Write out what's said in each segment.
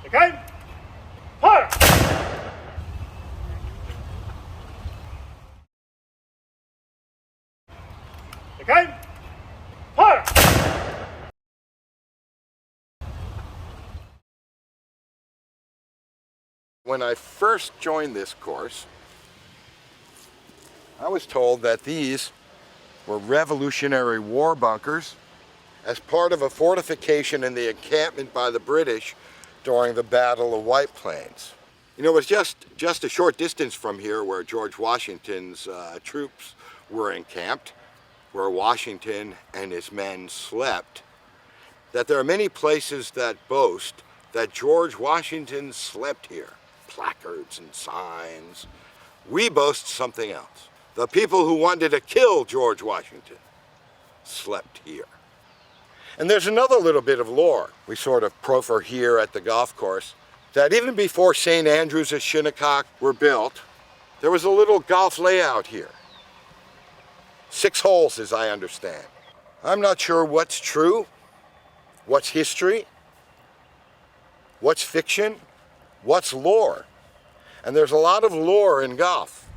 Take aim. Fire! Take aim. Fire! When I first joined this course, I was told that these were Revolutionary War bunkers as part of a fortification in the encampment by the British during the Battle of White Plains. You know, it was just a short distance from here where George Washington's troops were encamped, where Washington and his men slept, that there are many places that boast that George Washington slept here. Placards and signs. We boast something else. The people who wanted to kill George Washington slept here. And there's another little bit of lore we sort of proffer here at the golf course, that even before St. Andrews and Shinnecock were built, there was a little golf layout here. 6 holes, as I understand. I'm not sure what's true, what's history, what's fiction, what's lore. And there's a lot of lore in golf.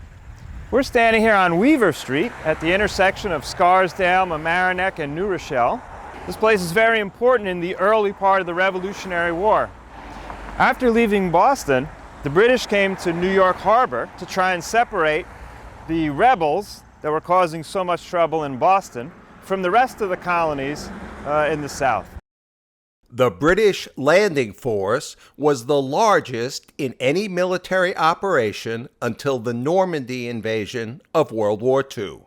We're standing here on Weaver Street at the intersection of Scarsdale, Mamaroneck, and New Rochelle. This place is very important in the early part of the Revolutionary War. After leaving Boston, the British came to New York Harbor to try and separate the rebels that were causing so much trouble in Boston from the rest of the colonies in the South. The British landing force was the largest in any military operation until the Normandy invasion of World War II.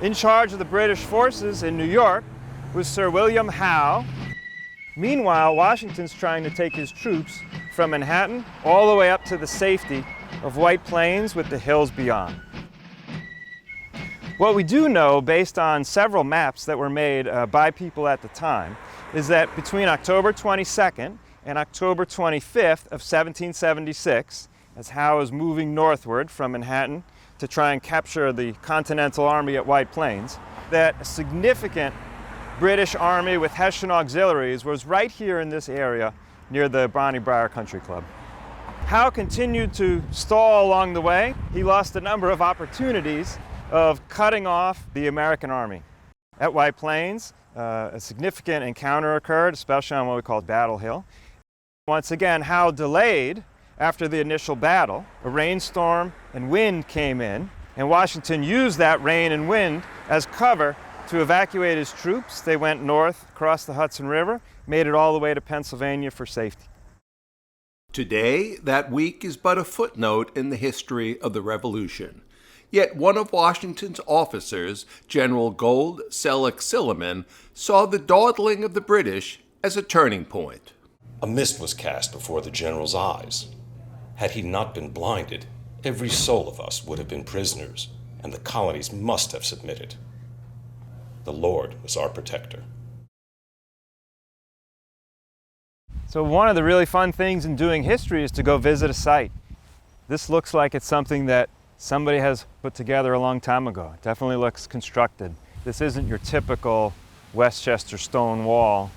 In charge of the British forces in New York was Sir William Howe. Meanwhile, Washington's trying to take his troops from Manhattan all the way up to the safety of White Plains with the hills beyond. What we do know, based on several maps that were made by people at the time, is that between October 22nd and October 25th of 1776, as Howe was moving northward from Manhattan to try and capture the Continental Army at White Plains, that a significant British army with Hessian auxiliaries was right here in this area near the Briar Country Club. Howe continued to stall along the way. He lost a number of opportunities of cutting off the American army. At White Plains, a significant encounter occurred, especially on what we call Battle Hill. Once again, Howe delayed after the initial battle. A rainstorm and wind came in, and Washington used that rain and wind as cover to evacuate his troops. They went north across the Hudson River, made it all the way to Pennsylvania for safety. Today, that week is but a footnote in the history of the Revolution. Yet one of Washington's officers, General Gold Selleck Silliman, saw the dawdling of the British as a turning point. A mist was cast before the general's eyes. Had he not been blinded, every soul of us would have been prisoners, and the colonies must have submitted. The Lord was our protector. So one of the really fun things in doing history is to go visit a site. This looks like it's something that somebody has put together a long time ago. It definitely looks constructed. This isn't your typical Westchester stone wall.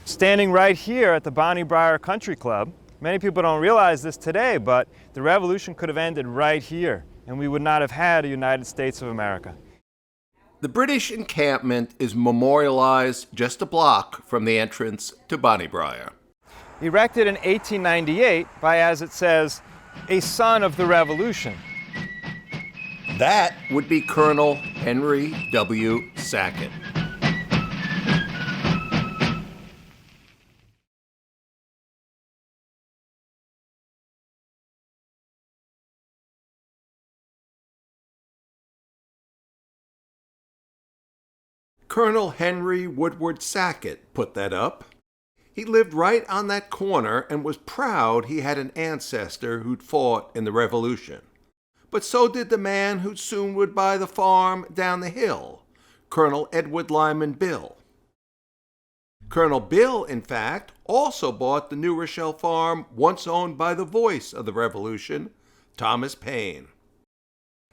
Standing right here at the Briar Country Club, many people don't realize this today, but the Revolution could have ended right here, and we would not have had a United States of America. The British encampment is memorialized just a block from the entrance to Briar. Erected in 1898 by, as it says, a son of the Revolution. That would be Colonel Henry W. Sackett. Colonel Henry Woodward Sackett put that up. He lived right on that corner and was proud he had an ancestor who'd fought in the Revolution. But so did the man who soon would buy the farm down the hill, Colonel Edward Lyman Bill. Colonel Bill, in fact, also bought the New Rochelle farm once owned by the voice of the Revolution, Thomas Paine.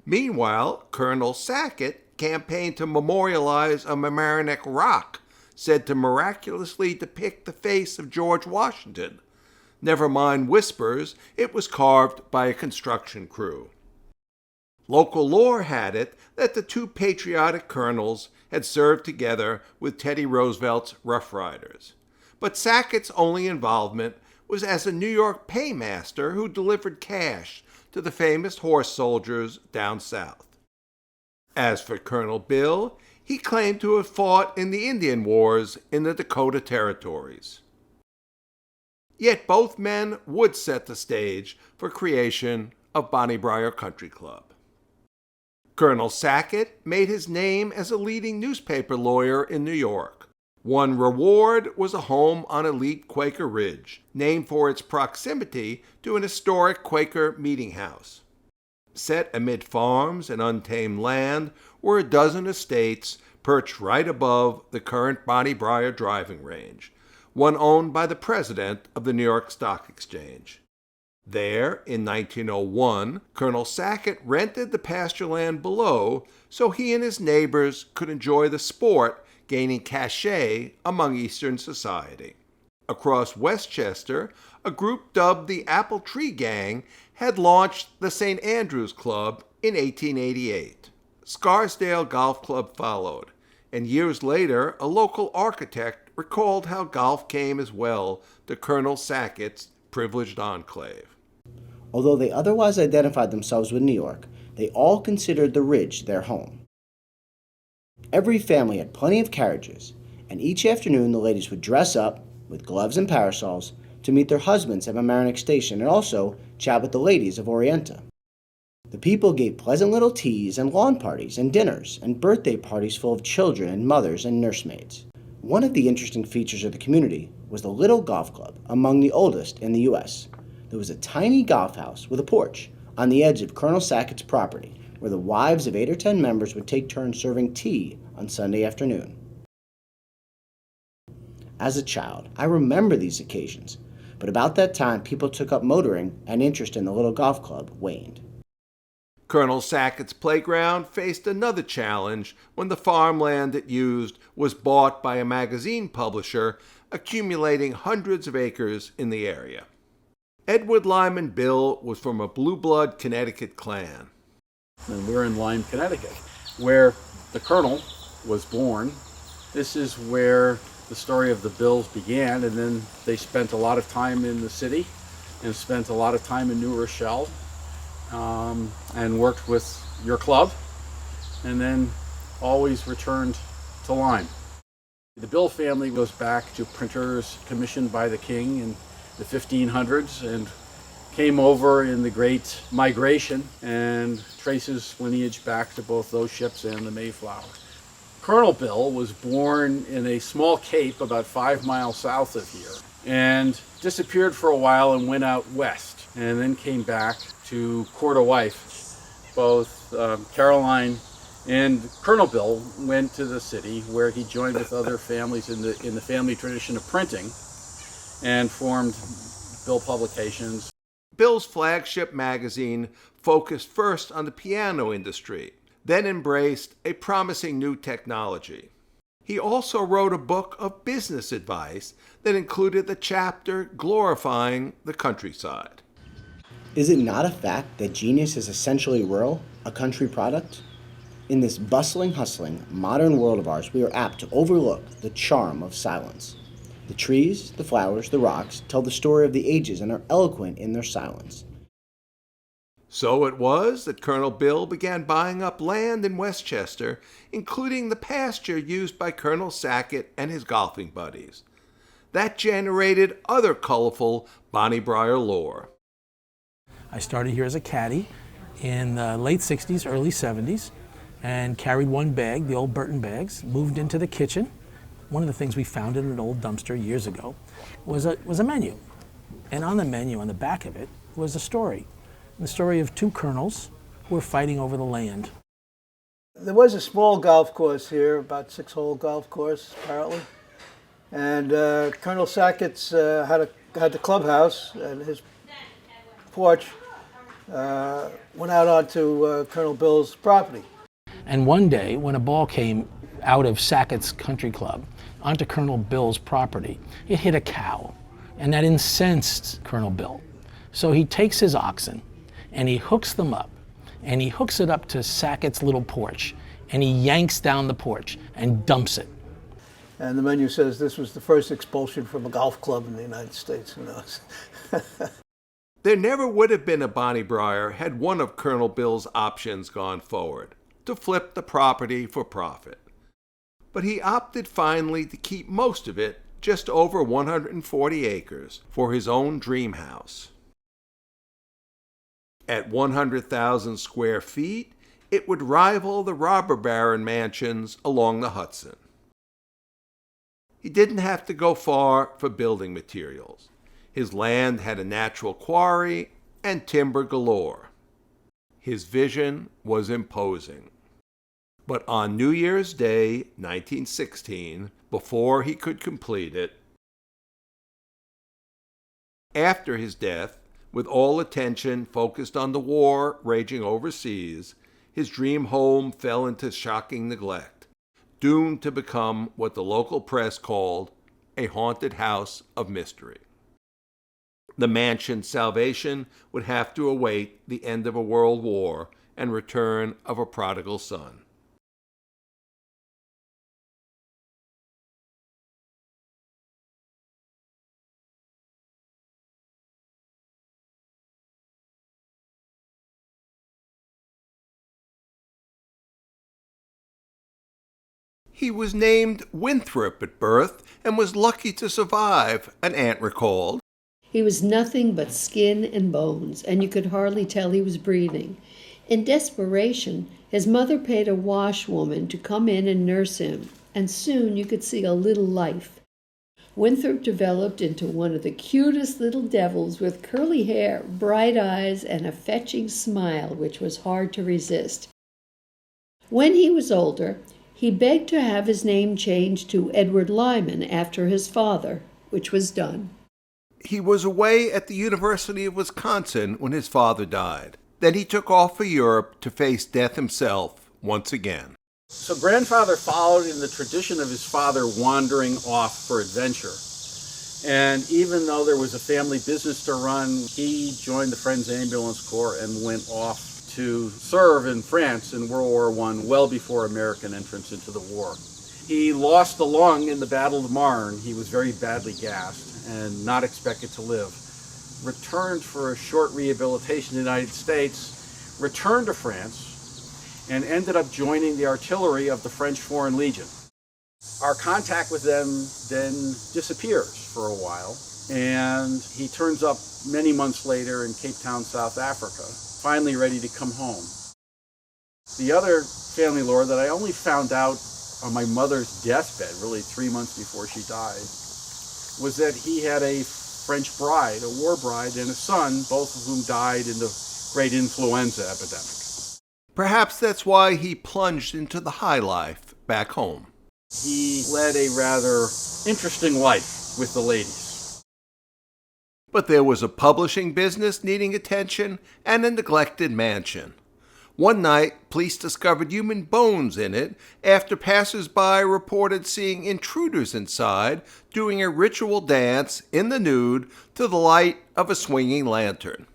Meanwhile, Colonel Sackett campaigned to memorialize a Mamaroneck rock said to miraculously depict the face of George Washington. Never mind whispers, it was carved by a construction crew. Local lore had it that the two patriotic colonels had served together with Teddy Roosevelt's Rough Riders. But Sackett's only involvement was as a New York paymaster who delivered cash to the famous horse soldiers down south. As for Colonel Bill, he claimed to have fought in the Indian Wars in the Dakota Territories. Yet both men would set the stage for creation of Briar Country Club. Colonel Sackett made his name as a leading newspaper lawyer in New York. One reward was a home on elite Quaker Ridge, named for its proximity to an historic Quaker meeting house. Set amid farms and untamed land were a dozen estates perched right above the current Briar driving range, one owned by the president of the New York Stock Exchange. There, in 1901, Colonel Sackett rented the pasture land below so he and his neighbors could enjoy the sport gaining cachet among Eastern society. Across Westchester, a group dubbed the Apple Tree Gang had launched the St. Andrews Club in 1888. Scarsdale Golf Club followed, and years later, a local architect recalled how golf came as well to Colonel Sackett's privileged enclave. Although they otherwise identified themselves with New York, they all considered the Ridge their home. Every family had plenty of carriages, and each afternoon the ladies would dress up with gloves and parasols to meet their husbands at Mamaroneck Station and also chat with the ladies of Orienta. The people gave pleasant little teas and lawn parties and dinners and birthday parties full of children and mothers and nursemaids. One of the interesting features of the community was the Little Golf Club, among the oldest in the U.S. There was a tiny golf house with a porch on the edge of Colonel Sackett's property, where the wives of 8 or 10 members would take turns serving tea on Sunday afternoon. As a child, I remember these occasions, but about that time people took up motoring and interest in the Little Golf Club waned. Colonel Sackett's playground faced another challenge when the farmland it used was bought by a magazine publisher, accumulating hundreds of acres in the area. Edward Lyman Bill was from a blue blood Connecticut clan. And we're in Lyme, Connecticut, where the colonel was born. This is where the story of the Bills began, and then they spent a lot of time in the city and spent a lot of time in New Rochelle and worked with your club, and then always returned to Lyme. The Bill family goes back to printers commissioned by the king in the 1500s and came over in the Great Migration and traces lineage back to both those ships and the Mayflower. Colonel Bill was born in a small cape about 5 miles south of here and disappeared for a while and went out west and then came back to court a wife. Both Caroline and Colonel Bill went to the city where he joined with other families in the family tradition of printing and formed Bill Publications. Bill's flagship magazine focused first on the piano industry, then embraced a promising new technology. He also wrote a book of business advice that included the chapter glorifying the countryside. Is it not a fact that genius is essentially rural, a country product? In this bustling, hustling, modern world of ours, we are apt to overlook the charm of silence. The trees, the flowers, the rocks tell the story of the ages and are eloquent in their silence. So it was that Colonel Bill began buying up land in Westchester, including the pasture used by Colonel Sackett and his golfing buddies. That generated other colorful Briar lore. I started here as a caddy in the late 60s, early 70s, and carried one bag, the old Burton bags, moved into the kitchen. One of the things we found in an old dumpster years ago was a menu. And on the menu, on the back of it, was a story. The story of two colonels who were fighting over the land. There was a small golf course here, about 6-hole golf course, apparently. And Colonel Sackett's had the clubhouse, and his porch went out onto Colonel Bill's property. And one day, when a ball came out of Sackett's Country Club, onto Colonel Bill's property. It hit a cow, and that incensed Colonel Bill. So he takes his oxen, and he hooks them up, and he hooks it up to Sackett's little porch, and he yanks down the porch and dumps it. And the menu says this was the first expulsion from a golf club in the United States. Who knows? There never would have been a Bonnie Briar had one of Colonel Bill's options gone forward, to flip the property for profit. But he opted finally to keep most of it, just over 140 acres, for his own dream house. At 100,000 square feet, it would rival the robber baron mansions along the Hudson. He didn't have to go far for building materials. His land had a natural quarry and timber galore. His vision was imposing. But on New Year's Day, 1916, before he could complete it, after his death, with all attention focused on the war raging overseas, his dream home fell into shocking neglect, doomed to become what the local press called a haunted house of mystery. The mansion's salvation would have to await the end of a world war and return of a prodigal son. He was named Winthrop at birth and was lucky to survive, an aunt recalled. He was nothing but skin and bones, and you could hardly tell he was breathing. In desperation, his mother paid a washwoman to come in and nurse him, and soon you could see a little life. Winthrop developed into one of the cutest little devils with curly hair, bright eyes, and a fetching smile which was hard to resist. When he was older, he begged to have his name changed to Edward Lyman after his father, which was done. He was away at the University of Wisconsin when his father died. Then he took off for Europe to face death himself once again. So grandfather followed in the tradition of his father, wandering off for adventure. And even though there was a family business to run, he joined the Friends Ambulance Corps and went off to serve in France in World War I, well before American entrance into the war. He lost a lung in the Battle of Marne. He was very badly gassed and not expected to live. Returned for a short rehabilitation in the United States, returned to France, and ended up joining the artillery of the French Foreign Legion. Our contact with them then disappears for a while, and he turns up many months later in Cape Town, South Africa, finally ready to come home. The other family lore that I only found out on my mother's deathbed, really 3 months before she died, was that he had a French bride, a war bride, and a son, both of whom died in the great influenza epidemic. Perhaps that's why he plunged into the high life back home. He led a rather interesting life with the ladies. But there was a publishing business needing attention and a neglected mansion. One night, police discovered human bones in it after passers-by reported seeing intruders inside doing a ritual dance in the nude to the light of a swinging lantern.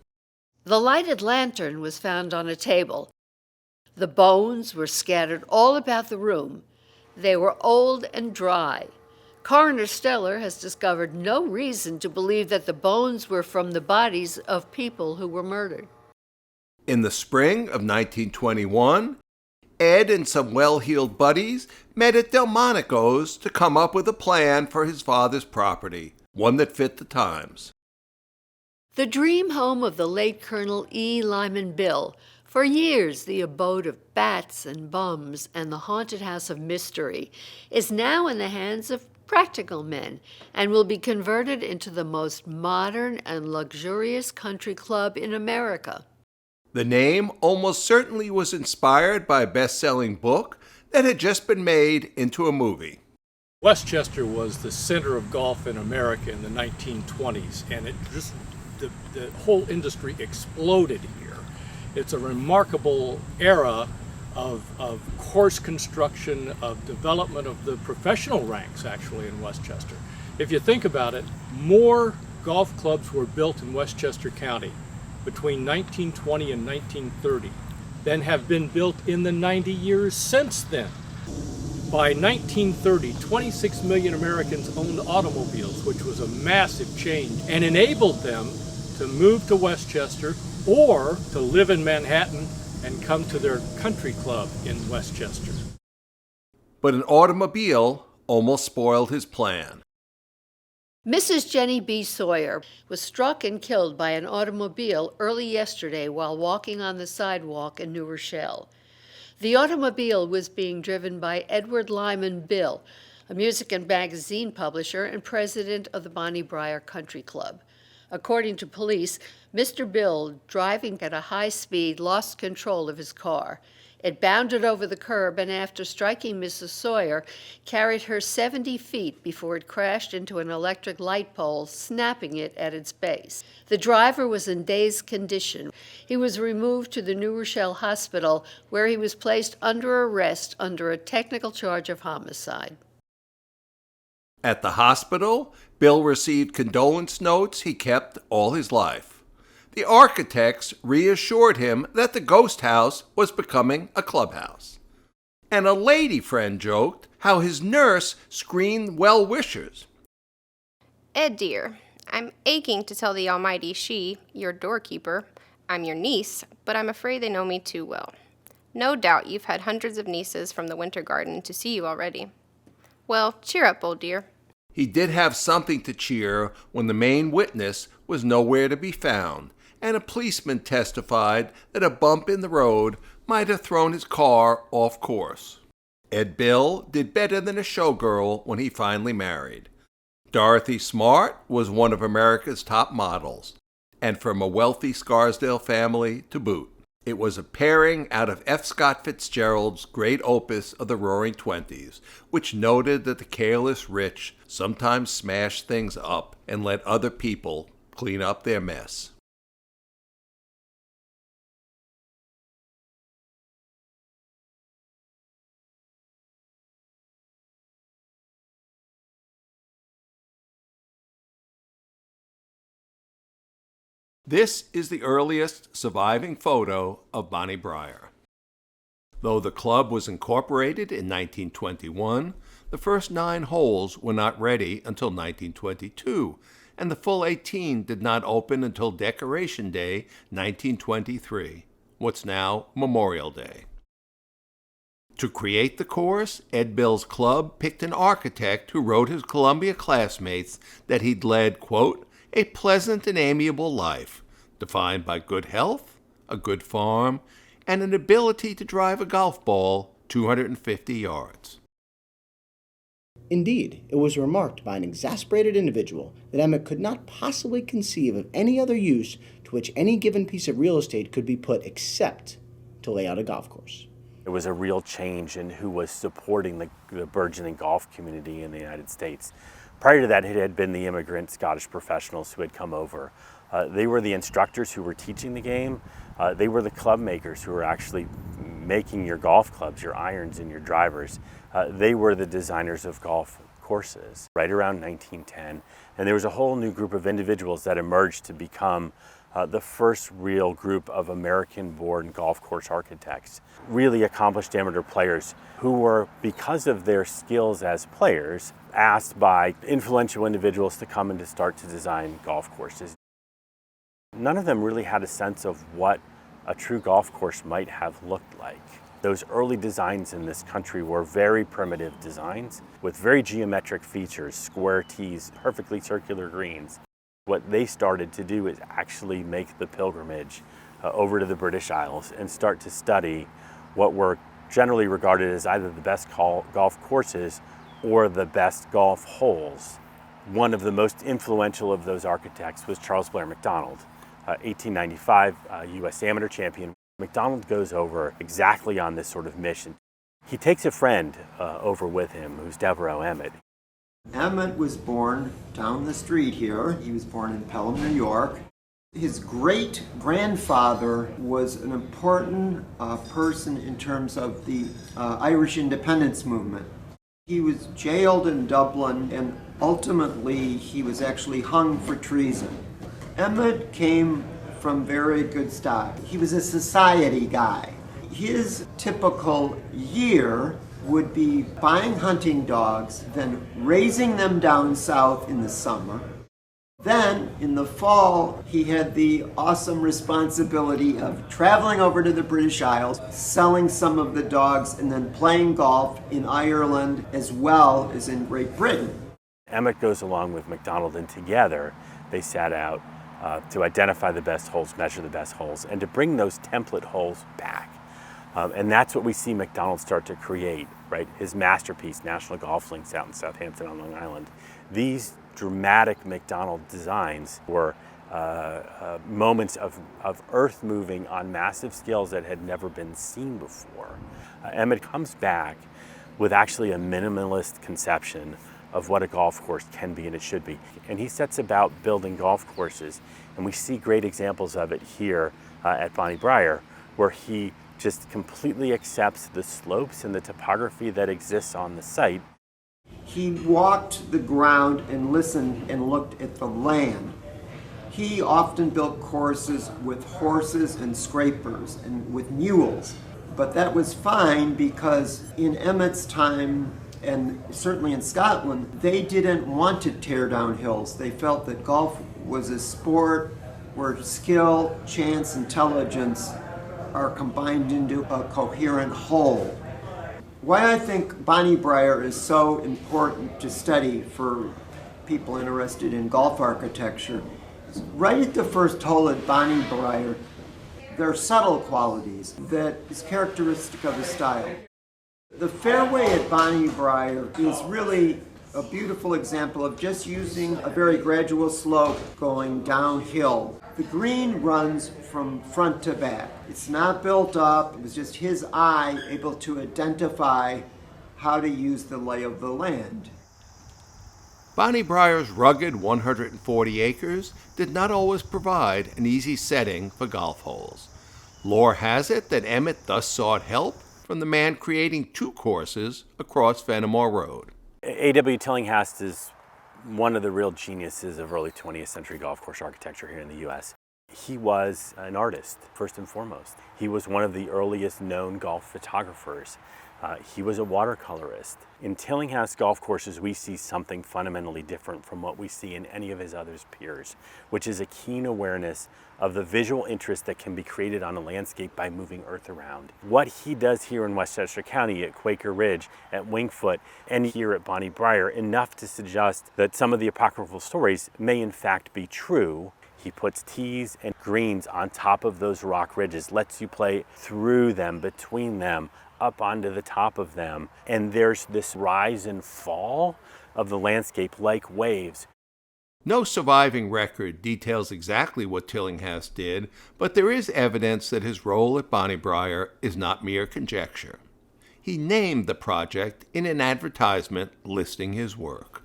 The lighted lantern was found on a table. The bones were scattered all about the room. They were old and dry. Coroner Steller has discovered no reason to believe that the bones were from the bodies of people who were murdered. In the spring of 1921, Ed and some well-heeled buddies met at Delmonico's to come up with a plan for his father's property, one that fit the times. The dream home of the late Colonel E. Lyman Bill, for years the abode of bats and bums and the haunted house of mystery, is now in the hands of practical men and will be converted into the most modern and luxurious country club in America. The name almost certainly was inspired by a best-selling book that had just been made into a movie. Westchester was the center of golf in America in the 1920s, and the whole industry exploded here. It's a remarkable era of course construction, of development of the professional ranks actually in Westchester. If you think about it, more golf clubs were built in Westchester County between 1920 and 1930 than have been built in the 90 years since then. By 1930, 26 million Americans owned automobiles, which was a massive change and enabled them to move to Westchester or to live in Manhattan and come to their country club in Westchester. But an automobile almost spoiled his plan. Mrs. Jenny B. Sawyer was struck and killed by an automobile early yesterday while walking on the sidewalk in New Rochelle. The automobile was being driven by Edward Lyman Bill, a music and magazine publisher and president of the Bonnie Briar Country Club. According to police, Mr. Bill, driving at a high speed, lost control of his car. It bounded over the curb and, after striking Mrs. Sawyer, carried her 70 feet before it crashed into an electric light pole, snapping it at its base. The driver was in dazed condition. He was removed to the New Rochelle Hospital, where he was placed under arrest under a technical charge of homicide. At the hospital, Bill received condolence notes he kept all his life. The architects reassured him that the ghost house was becoming a clubhouse. And a lady friend joked how his nurse screened well-wishers. Ed, dear, I'm aching to tell the almighty she, your doorkeeper, I'm your niece, but I'm afraid they know me too well. No doubt you've had hundreds of nieces from the Winter Garden to see you already. Well, cheer up, old dear. He did have something to cheer when the main witness was nowhere to be found, and a policeman testified that a bump in the road might have thrown his car off course. Ed Bill did better than a showgirl when he finally married. Dorothy Smart was one of America's top models, and from a wealthy Scarsdale family to boot. It was a pairing out of F. Scott Fitzgerald's great opus of the Roaring Twenties, which noted that the careless rich sometimes smash things up and let other people clean up their mess. This is the earliest surviving photo of Bonnie Briar. Though the club was incorporated in 1921, the first 9 holes were not ready until 1922, and the full 18 did not open until Decoration Day 1923, what's now Memorial Day. To create the course, Ed Bill's club picked an architect who wrote his Columbia classmates that he'd led, quote, a pleasant and amiable life, defined by good health, a good farm, and an ability to drive a golf ball 250 yards. Indeed, it was remarked by an exasperated individual that Emmett could not possibly conceive of any other use to which any given piece of real estate could be put except to lay out a golf course. It was a real change in who was supporting the burgeoning golf community in the United States. Prior to that, it had been the immigrant Scottish professionals who had come over. They were the instructors who were teaching the game. They were the club makers who were actually making your golf clubs, your irons and your drivers. They were the designers of golf courses right around 1910. And there was a whole new group of individuals that emerged to become the first real group of American-born golf course architects, really accomplished amateur players who were, because of their skills as players, asked by influential individuals to come and to start to design golf courses. None of them really had a sense of what a true golf course might have looked like. Those early designs in this country were very primitive designs with very geometric features, square tees, perfectly circular greens. What they started to do is actually make the pilgrimage over to the British Isles and start to study what were generally regarded as either the best golf courses or the best golf holes. One of the most influential of those architects was Charles Blair Macdonald, 1895 U.S. amateur champion. Macdonald goes over exactly on this sort of mission. He takes a friend over with him, who's Devereaux Emmett. Emmett was born down the street here. He was born in Pelham, New York. His great-grandfather was an important person in terms of the Irish independence movement. He was jailed in Dublin, and ultimately he was actually hung for treason. Emmett came from very good stock. He was a society guy. His typical year would be buying hunting dogs, then raising them down south in the summer. Then, in the fall, he had the awesome responsibility of traveling over to the British Isles, selling some of the dogs, and then playing golf in Ireland as well as in Great Britain. Emmett goes along with MacDonald, and together they set out to identify the best holes, measure the best holes, and to bring those template holes back. And that's what we see MacDonald start to create, right? His masterpiece, National Golf Links out in Southampton on Long Island. These dramatic MacDonald designs were moments of earth moving on massive scales that had never been seen before. Emmett comes back with actually a minimalist conception of what a golf course can be and it should be. And he sets about building golf courses, and we see great examples of it here at Bonnie Briar, where he just completely accepts the slopes and the topography that exists on the site. He walked the ground and listened and looked at the land. He often built courses with horses and scrapers and with mules. But that was fine because in Emmett's time, and certainly in Scotland, they didn't want to tear down hills. They felt that golf was a sport where skill, chance, intelligence are combined into a coherent whole. Why I think Bonnie Briar is so important to study for people interested in golf architecture is right at the first hole at Bonnie Briar, there are subtle qualities that is characteristic of the style. The fairway at Bonnie Briar is really a beautiful example of just using a very gradual slope going downhill. The green runs from front to back. It's not built up. It was just his eye able to identify how to use the lay of the land. Bonnie Briar's rugged 140 acres did not always provide an easy setting for golf holes. Lore has it that Emmett thus sought help from the man creating two courses across Fenimore Road. A.W. Tillinghast is one of the real geniuses of early 20th century golf course architecture here in the U.S. He was an artist, first and foremost. He was one of the earliest known golf photographers. He was a watercolorist. In Tillinghast golf courses, we see something fundamentally different from what we see in any of his other peers, which is a keen awareness of the visual interest that can be created on a landscape by moving earth around. What he does here in Westchester County at Quaker Ridge, at Wingfoot, and here at Bonnie Briar, enough to suggest that some of the apocryphal stories may in fact be true. He puts tees and greens on top of those rock ridges, lets you play through them, between them, up onto the top of them. And there's this rise and fall of the landscape like waves. No surviving record details exactly what Tillinghast did, but there is evidence that his role at Bonnie Briar is not mere conjecture. He named the project in an advertisement listing his work.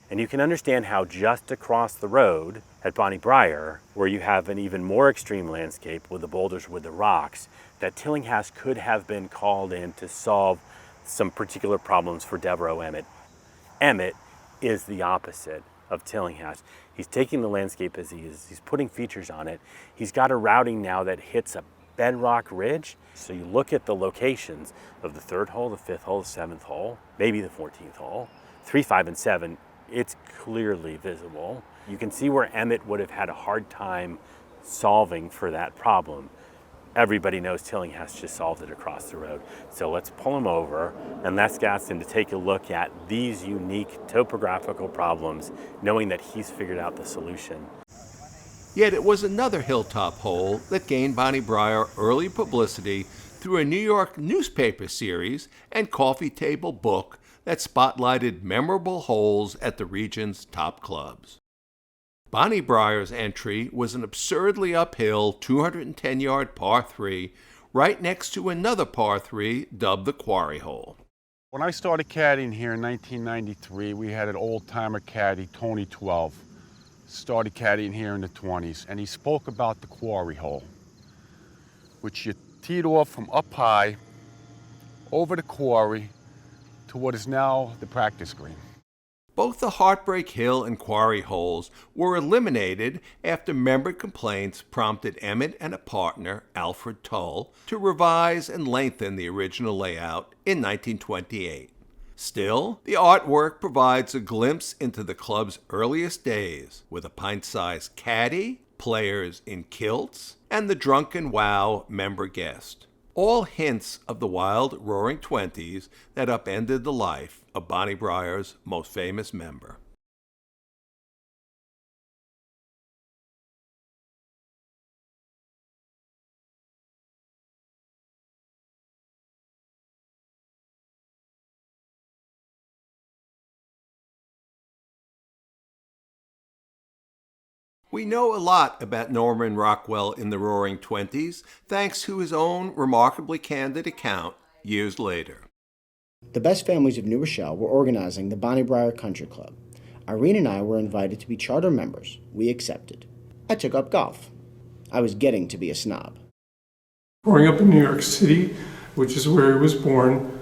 And you can understand how just across the road at Bonnie Briar, where you have an even more extreme landscape with the boulders, with the rocks, that Tillinghast could have been called in to solve some particular problems for Devereux Emmett. Emmett is the opposite of Tillinghast. He's taking the landscape as he is, he's putting features on it. He's got a routing now that hits a bedrock ridge. So you look at the locations of the 3rd hole, the 5th hole, the 7th hole, maybe the 14th hole, 3, 5, and 7, it's clearly visible. You can see where Emmett would have had a hard time solving for that problem. Everybody knows Tillinghast just solved it across the road. So let's pull him over and let's ask him to take a look at these unique topographical problems, knowing that he's figured out the solution. Yet it was another hilltop hole that gained Bonnie Briar early publicity through a New York newspaper series and coffee table book that spotlighted memorable holes at the region's top clubs. Bonnie Briar's entry was an absurdly uphill 210-yard par 3 right next to another par 3 dubbed the Quarry Hole. When I started caddying here in 1993, we had an old-timer caddy, Tony 12. started caddying here in the 20s, and he spoke about the quarry hole, which you teed off from up high over the quarry to what is now the practice green. Both the Heartbreak Hill and quarry holes were eliminated after member complaints prompted Emmett and a partner, Alfred Tull, to revise and lengthen the original layout in 1928. Still, the artwork provides a glimpse into the club's earliest days, with a pint-sized caddy, players in kilts, and the drunken wow member guest. All hints of the wild, roaring 20s that upended the life of Bonnie Briar's most famous member. We know a lot about Norman Rockwell in the Roaring Twenties, thanks to his own remarkably candid account years later. The best families of New Rochelle were organizing the Bonnie Briar Country Club. Irene and I were invited to be charter members. We accepted. I took up golf. I was getting to be a snob. Growing up in New York City, which is where he was born,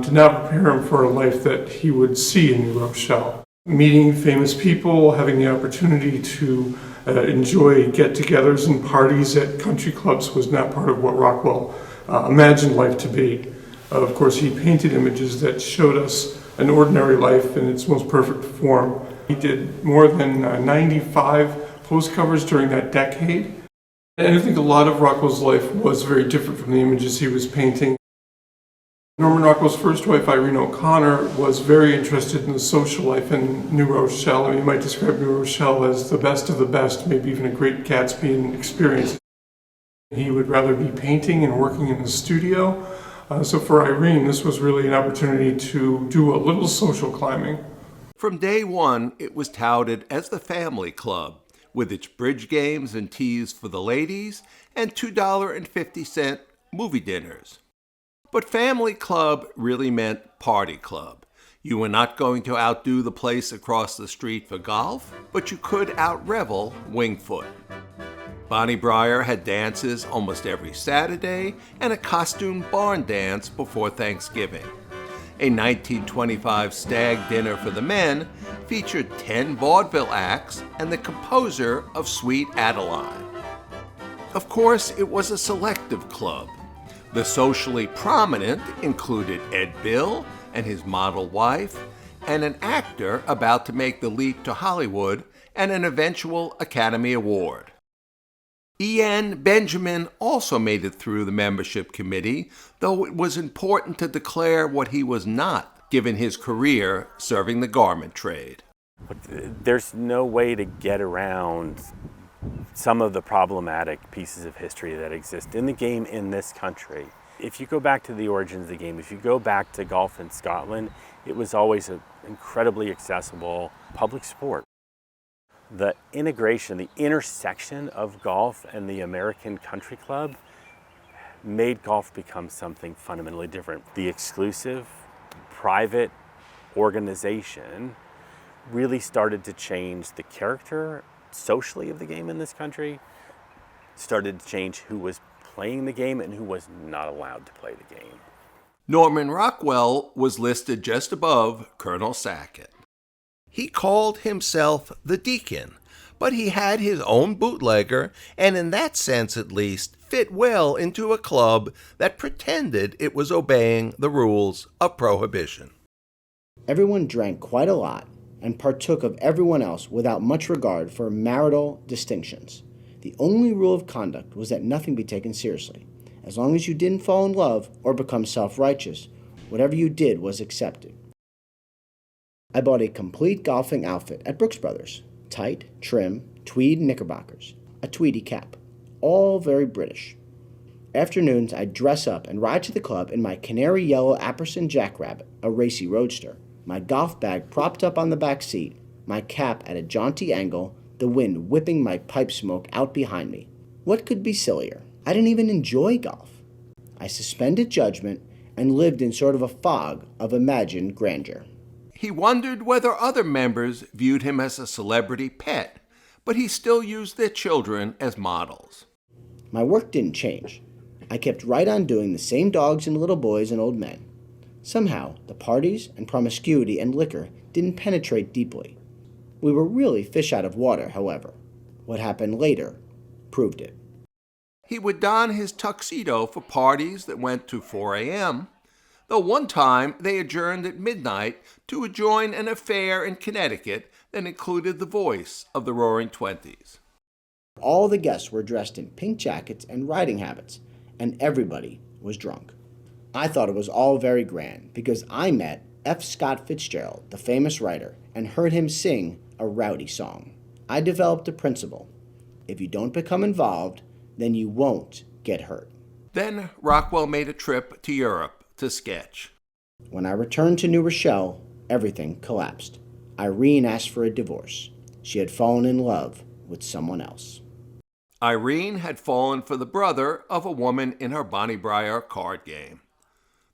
did not prepare him for a life that he would see in New Rochelle. Meeting famous people, having the opportunity to enjoy get-togethers and parties at country clubs was not part of what Rockwell imagined life to be. Of course, he painted images that showed us an ordinary life in its most perfect form. He did more than 95 postcovers during that decade. And I think a lot of Rockwell's life was very different from the images he was painting. Norman Rockwell's first wife, Irene O'Connor, was very interested in the social life in New Rochelle. I mean, you might describe New Rochelle as the best of the best, maybe even a great Gatsby experience. He would rather be painting and working in the studio. So for Irene, this was really an opportunity to do a little social climbing. From day one, it was touted as the family club, with its bridge games and teas for the ladies and $2.50 movie dinners. But family club really meant party club. You were not going to outdo the place across the street for golf, but you could out-revel Wingfoot. Bonnie Briar had dances almost every Saturday and a costume barn dance before Thanksgiving. A 1925 stag dinner for the men featured 10 vaudeville acts and the composer of Sweet Adeline. Of course, it was a selective club. The socially prominent included Ed Bill and his model wife, and an actor about to make the leap to Hollywood and an eventual Academy Award. E.N. Benjamin also made it through the membership committee, though it was important to declare what he was not, given his career serving the garment trade. But there's no way to get around some of the problematic pieces of history that exist in the game in this country. If you go back to the origins of the game, if you go back to golf in Scotland, it was always an incredibly accessible public sport. The integration, the intersection of golf and the American country club made golf become something fundamentally different. The exclusive, private organization really started to change the character socially of the game in this country, started to change who was playing the game and who was not allowed to play the game. Norman Rockwell was listed just above Colonel Sackett. He called himself the Deacon, but he had his own bootlegger, and in that sense at least, fit well into a club that pretended it was obeying the rules of prohibition. Everyone drank quite a lot and partook of everyone else without much regard for marital distinctions. The only rule of conduct was that nothing be taken seriously. As long as you didn't fall in love or become self-righteous, whatever you did was accepted. I bought a complete golfing outfit at Brooks Brothers. Tight, trim, tweed knickerbockers, a tweedy cap. All very British. Afternoons, I'd dress up and ride to the club in my canary yellow Apperson Jackrabbit, a racy roadster, my golf bag propped up on the back seat, my cap at a jaunty angle, the wind whipping my pipe smoke out behind me. What could be sillier? I didn't even enjoy golf. I suspended judgment and lived in sort of a fog of imagined grandeur. He wondered whether other members viewed him as a celebrity pet, but he still used their children as models. My work didn't change. I kept right on doing the same dogs and little boys and old men. Somehow, the parties and promiscuity and liquor didn't penetrate deeply. We were really fish out of water, however. What happened later proved it. He would don his tuxedo for parties that went to 4 a.m., though one time they adjourned at midnight to join an affair in Connecticut that included the voice of the Roaring Twenties. All the guests were dressed in pink jackets and riding habits, and everybody was drunk. I thought it was all very grand because I met F. Scott Fitzgerald, the famous writer, and heard him sing a rowdy song. I developed a principle. If you don't become involved, then you won't get hurt. Then Rockwell made a trip to Europe to sketch. When I returned to New Rochelle, everything collapsed. Irene asked for a divorce. She had fallen in love with someone else. Irene had fallen for the brother of a woman in her Bonnie Briar card game.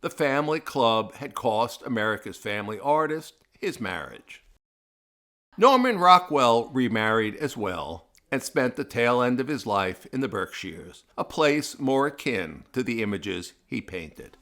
The family club had cost America's family artist his marriage. Norman Rockwell remarried as well and spent the tail end of his life in the Berkshires, a place more akin to the images he painted.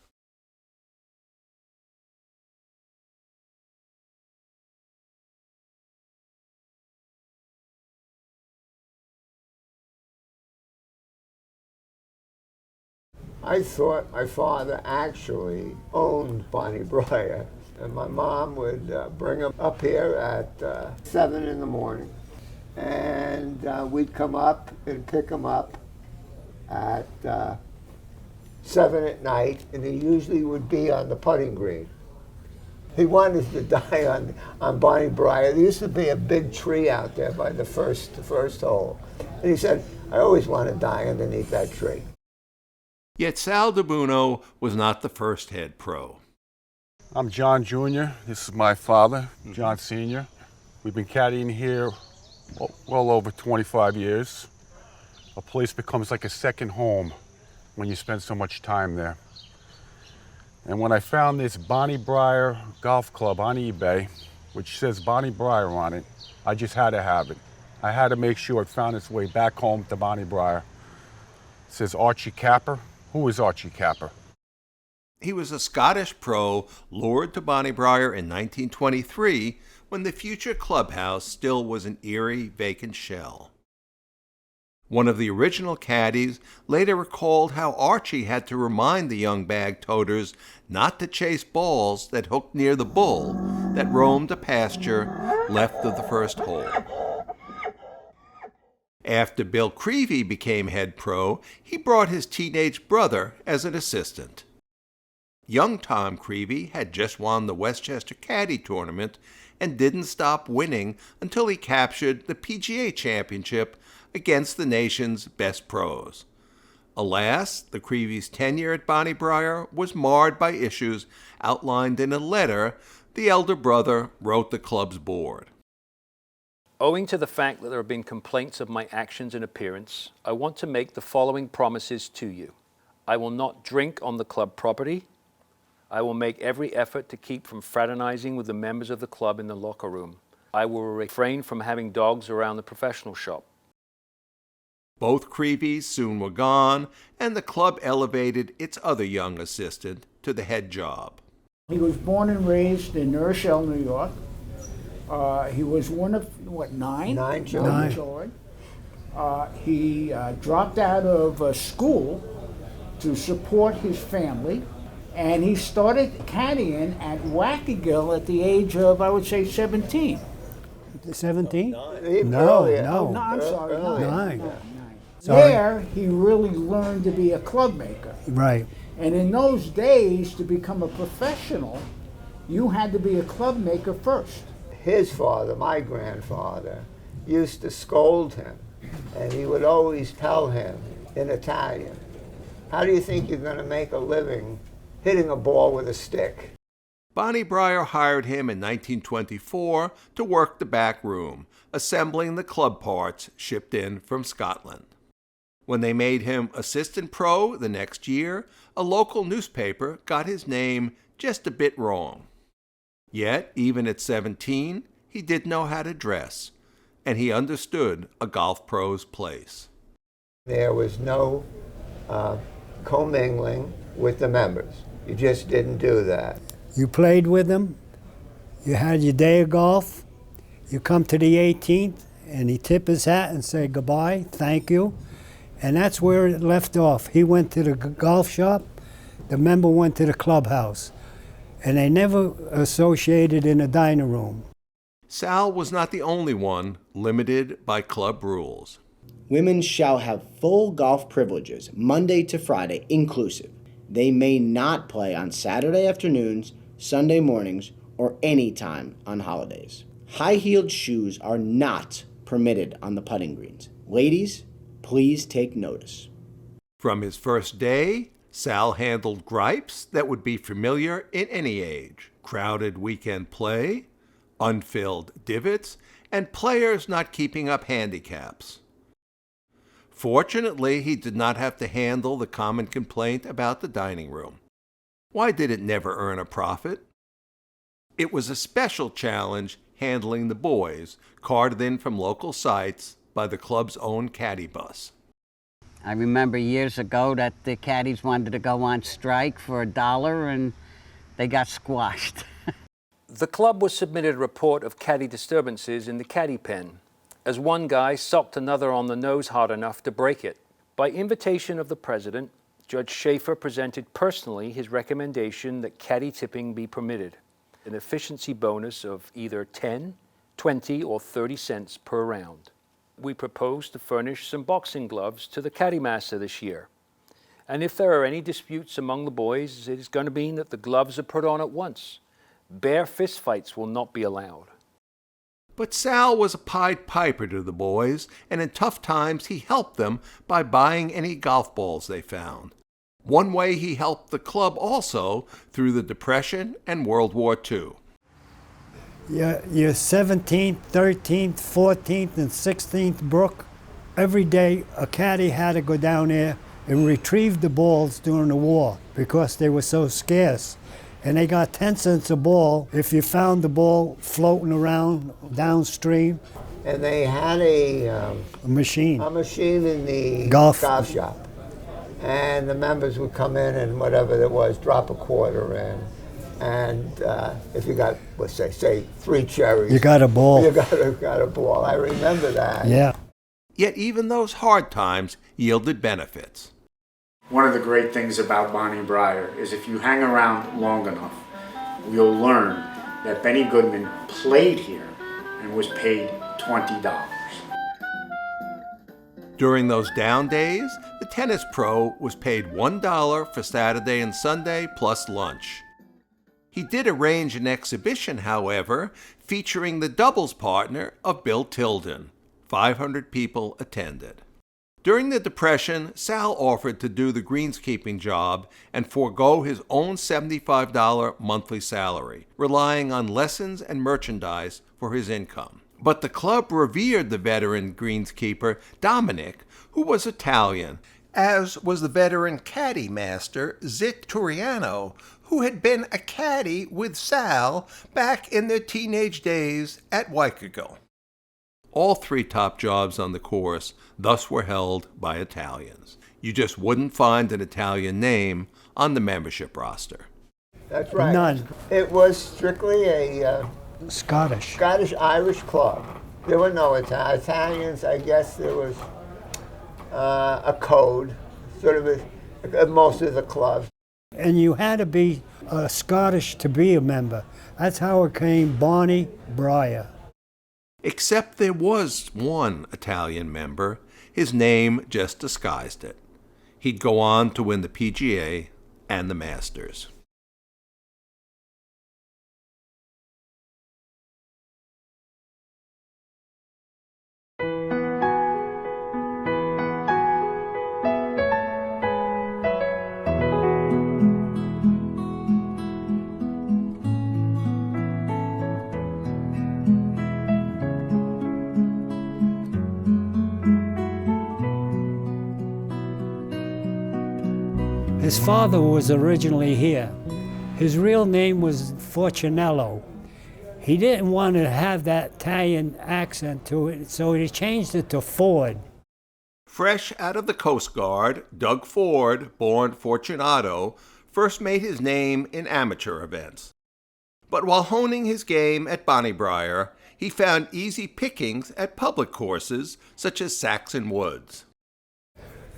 I thought my father actually owned Bonnie Briar, and my mom would bring him up here at 7 in the morning, and we'd come up and pick him up at 7 at night, and he usually would be on the putting green. He wanted to die on Bonnie Briar. There used to be a big tree out there by the first hole, and he said, "I always want to die underneath that tree." Yet Sal DiBuono was not the first head pro. I'm John Jr. This is my father, John Sr. We've been caddying here well over 25 years. A place becomes like a second home when you spend so much time there. And when I found this Bonnie Briar golf club on eBay, which says Bonnie Briar on it, I just had to have it. I had to make sure it found its way back home to Bonnie Briar. It says Archie Capper. Who is Archie Capper? He was a Scottish pro lured to Bonnie Briar in 1923 when the future clubhouse still was an eerie, vacant shell. One of the original caddies later recalled how Archie had to remind the young bag toters not to chase balls that hooked near the bull that roamed a pasture left of the first hole. After Bill Creevy became head pro, he brought his teenage brother as an assistant. Young Tom Creevy had just won the Westchester Caddy Tournament and didn't stop winning until he captured the PGA Championship against the nation's best pros. Alas, the Creevy's tenure at Bonnie Briar was marred by issues outlined in a letter the elder brother wrote the club's board. Owing to the fact that there have been complaints of my actions and appearance, I want to make the following promises to you. I will not drink on the club property. I will make every effort to keep from fraternizing with the members of the club in the locker room. I will refrain from having dogs around the professional shop. Both Creevys soon were gone, and the club elevated its other young assistant to the head job. He was born and raised in New Rochelle, New York. He was one of, nine? Nine children. He dropped out of school to support his family, and he started caddying at Wackagill at the age of, I would say, 17. 17? No, I'm sorry, nine. There, he really learned to be a club maker. Right. And in those days, to become a professional, you had to be a club maker first. His father, my grandfather, used to scold him, and he would always tell him in Italian, "How do you think you're going to make a living hitting a ball with a stick?" Bonnie Briar hired him in 1924 to work the back room, assembling the club parts shipped in from Scotland. When they made him assistant pro the next year, a local newspaper got his name just a bit wrong. Yet, even at 17, he didn't know how to dress. and he understood a golf pro's place. There was no commingling with the members. You just didn't do that. You played with them, you had your day of golf, you come to the 18th, and he tip his hat and say goodbye, thank you, and that's where it left off. He went to the golf shop, the member went to the clubhouse, and they never associated in a dining room. Sal was not the only one limited by club rules. Women shall have full golf privileges, Monday to Friday inclusive. They may not play on Saturday afternoons, Sunday mornings, or any time on holidays. High-heeled shoes are not permitted on the putting greens. Ladies, please take notice. From his first day, Sal handled gripes that would be familiar in any age. Crowded weekend play, unfilled divots, and players not keeping up handicaps. Fortunately, he did not have to handle the common complaint about the dining room. Why did it never earn a profit? It was a special challenge handling the boys, carted in from local sites by the club's own caddy bus. I remember years ago that the caddies wanted to go on strike for $1 and they got squashed. The club was submitted a report of caddy disturbances in the caddy pen, as one guy socked another on the nose hard enough to break it. By invitation of the president, Judge Schaefer presented personally his recommendation that caddy tipping be permitted, an efficiency bonus of either 10, 20, or 30 cents per round. We propose to furnish some boxing gloves to the caddy master this year. And if there are any disputes among the boys, it is going to mean that the gloves are put on at once. Bare fistfights will not be allowed. But Sal was a Pied Piper to the boys, and in tough times he helped them by buying any golf balls they found. One way he helped the club also through the Depression and World War II. Your 17th, 13th, 14th, and 16th brook, every day a caddy had to go down there and retrieve the balls during the war because they were so scarce. And they got 10 cents a ball if you found the ball floating around downstream. And they had a machine in the golf shop. And the members would come in and whatever it was, drop a quarter in. And if you got, let's say 3 cherries. You got a ball. You got a ball. I remember that. Yeah. Yet even those hard times yielded benefits. One of the great things about Bonnie Briar is if you hang around long enough, you'll learn that Benny Goodman played here and was paid $20. During those down days, the tennis pro was paid $1 for Saturday and Sunday plus lunch. He did arrange an exhibition, however, featuring the doubles partner of Bill Tilden. 500 people attended. During the Depression, Sal offered to do the greenskeeping job and forego his own $75 monthly salary, relying on lessons and merchandise for his income. But the club revered the veteran greenskeeper, Dominic, who was Italian, as was the veteran caddy master, Zit Turiano, who had been a caddy with Sal back in their teenage days at Waikago. All 3 top jobs on the course thus were held by Italians. You just wouldn't find an Italian name on the membership roster. That's right. None. It was strictly a Scottish-Irish club. There were no Italians. I guess there was a code, sort of at most of the clubs. And you had to be Scottish to be a member. That's how it came Bonnie Briar. Except there was one Italian member. His name just disguised it. He'd go on to win the PGA and the Masters. His father was originally here. His real name was Fortunello. He didn't want to have that Italian accent to it, so he changed it to Ford. Fresh out of the Coast Guard, Doug Ford, born Fortunato, first made his name in amateur events. But while honing his game at Briar, he found easy pickings at public courses such as Saxon Woods.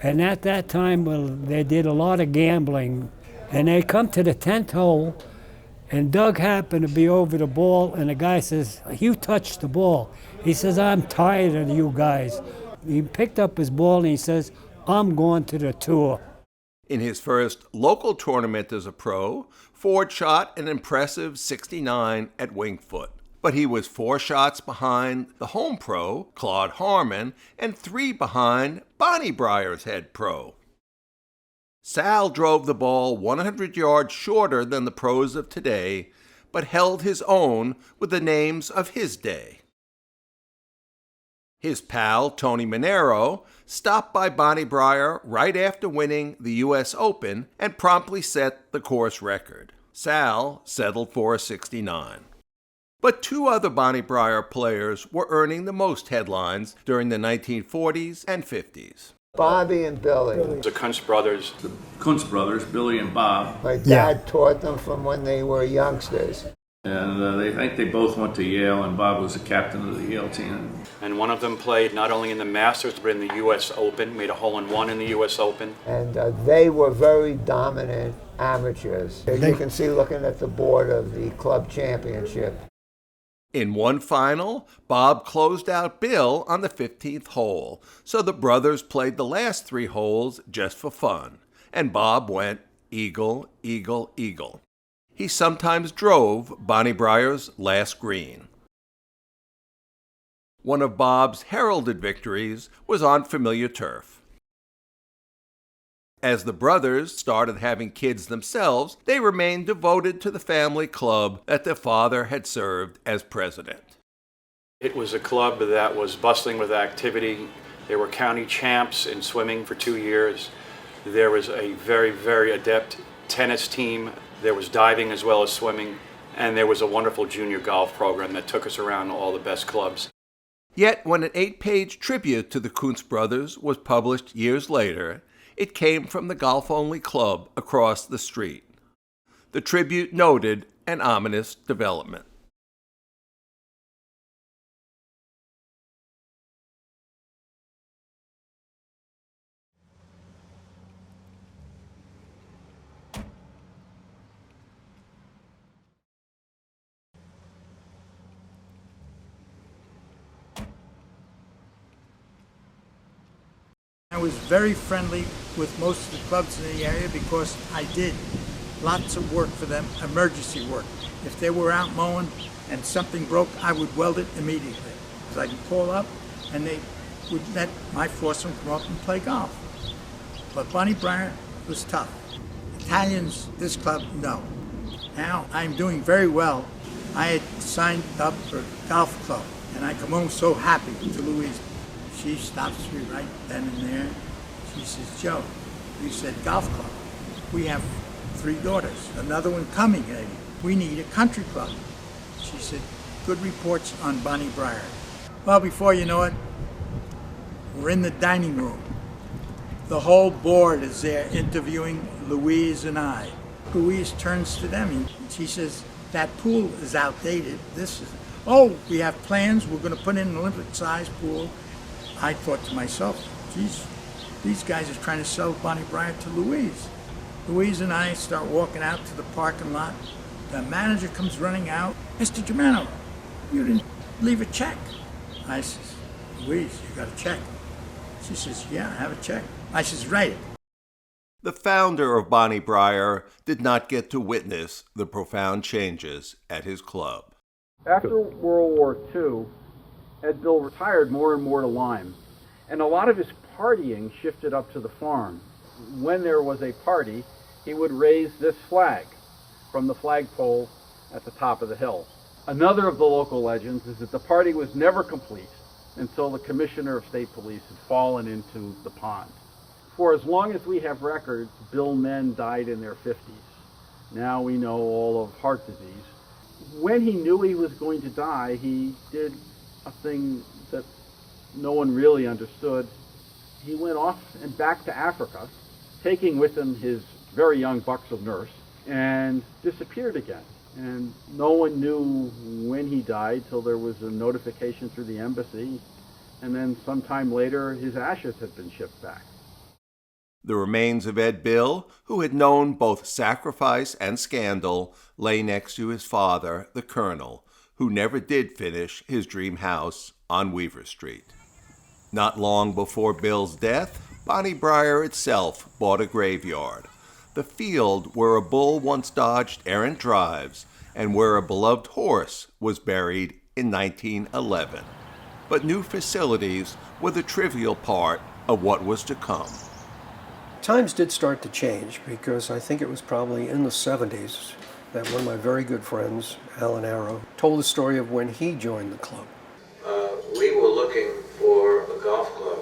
And at that time, well, they did a lot of gambling. And they come to the 10th hole, and Doug happened to be over the ball, and the guy says, "You touched the ball." He says, "I'm tired of you guys." He picked up his ball and he says, "I'm going to the tour." In his first local tournament as a pro, Ford shot an impressive 69 at Winged Foot. But he was 4 shots behind the home pro, Claude Harmon, and 3 behind Briar's head pro. Sal drove the ball 100 yards shorter than the pros of today, but held his own with the names of his day. His pal, Tony Monero, stopped by Briar right after winning the U.S. Open and promptly set the course record. Sal settled for a 69. But 2 other Briar players were earning the most headlines during the 1940s and 50s. Bobby and Billy. The Kunst brothers. The Kunst brothers, Billy and Bob. My dad taught them from when they were youngsters. And I think they both went to Yale, and Bob was the captain of the Yale team. And one of them played not only in the Masters, but in the U.S. Open, made a hole-in-one in the U.S. Open. And they were very dominant amateurs. You can see looking at the board of the club championship. In one final, Bob closed out Bill on the 15th hole, so the brothers played the last 3 holes just for fun, and Bob went eagle, eagle, eagle. He sometimes drove Briar's last green. One of Bob's heralded victories was on familiar turf. As the brothers started having kids themselves, they remained devoted to the family club that their father had served as president. It was a club that was bustling with activity. They were county champs in swimming for 2 years. There was a very, very adept tennis team. There was diving as well as swimming. And there was a wonderful junior golf program that took us around all the best clubs. Yet when an 8-page tribute to the Kunst brothers was published years later, it came from the golf-only club across the street. The tribute noted an ominous development. I was very friendly with most of the clubs in the area because I did lots of work for them, emergency work. If they were out mowing and something broke, I would weld it immediately. Because I could call up and they would let my foursome come up and play golf. But Briar was tough. Italians, this club, no. Now I'm doing very well. I had signed up for a golf club and I come home so happy to Louise. She stops me right then and there. She says, "Joe, you said golf club. We have 3 daughters, another one coming. We need a country club." She said, "Good reports on Briar." Well, before you know it, we're in the dining room. The whole board is there interviewing Louise and I. Louise turns to them and she says, "That pool is outdated. This is, oh, we have plans. We're going to put in an Olympic-sized pool." I thought to myself, geez, these guys are trying to sell Briar to Louise. Louise and I start walking out to the parking lot. The manager comes running out. "Mr. Germano, you didn't leave a check." I says, "Louise, you got a check?" She says, "Yeah, I have a check." I says, "Write it." The founder of Briar did not get to witness the profound changes at his club. After World War II, Ed Bill retired more and more to Lyme, and a lot of his partying shifted up to the farm. When there was a party, he would raise this flag from the flagpole at the top of the hill. Another of the local legends is that the party was never complete until the Commissioner of State Police had fallen into the pond. For as long as we have records, Bill men died in their 50s. Now we know all of heart disease. when he knew he was going to die, he did a thing that no one really understood. He went off and back to Africa, taking with him his very young buxom nurse, and disappeared again. And no one knew when he died till there was a notification through the embassy, and then sometime later his ashes had been shipped back. The remains of Ed Bill, who had known both sacrifice and scandal, lay next to his father, the Colonel, who never did finish his dream house on Weaver Street. Not long before Bill's death, Bonnie Briar itself bought a graveyard, the field where a bull once dodged errant drives and where a beloved horse was buried in 1911. But new facilities were the trivial part of what was to come. Times did start to change, because I think it was probably in the 70s that one of my very good friends, Alan Arrow, told the story of when he joined the club. We were looking for a golf club,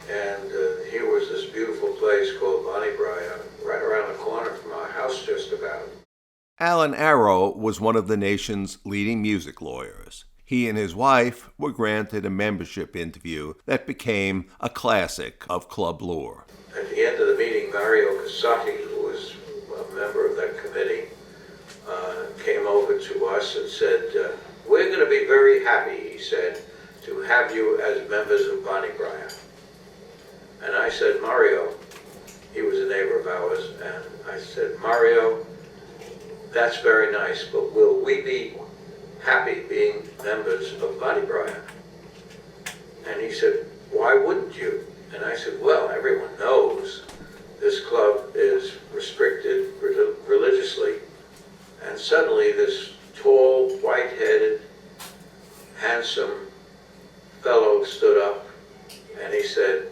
and here was this beautiful place called Bonnie Briar, right around the corner from our house just about. Alan Arrow was one of the nation's leading music lawyers. He and his wife were granted a membership interview that became a classic of club lore. At the end of the meeting, Mario Casati, who was a member of that committee, came over to us and said, "We're going to be very happy," he said, "to have you as members of Bonnie Briar." And I said, "Mario," he was a neighbor of ours, and I said, "Mario, that's very nice, but will we be happy being members of Bonnie Briar?" And he said, "Why wouldn't you?" And I said, "Well, everyone knows this club is restricted religiously." And suddenly this tall, white-headed, handsome fellow stood up and he said,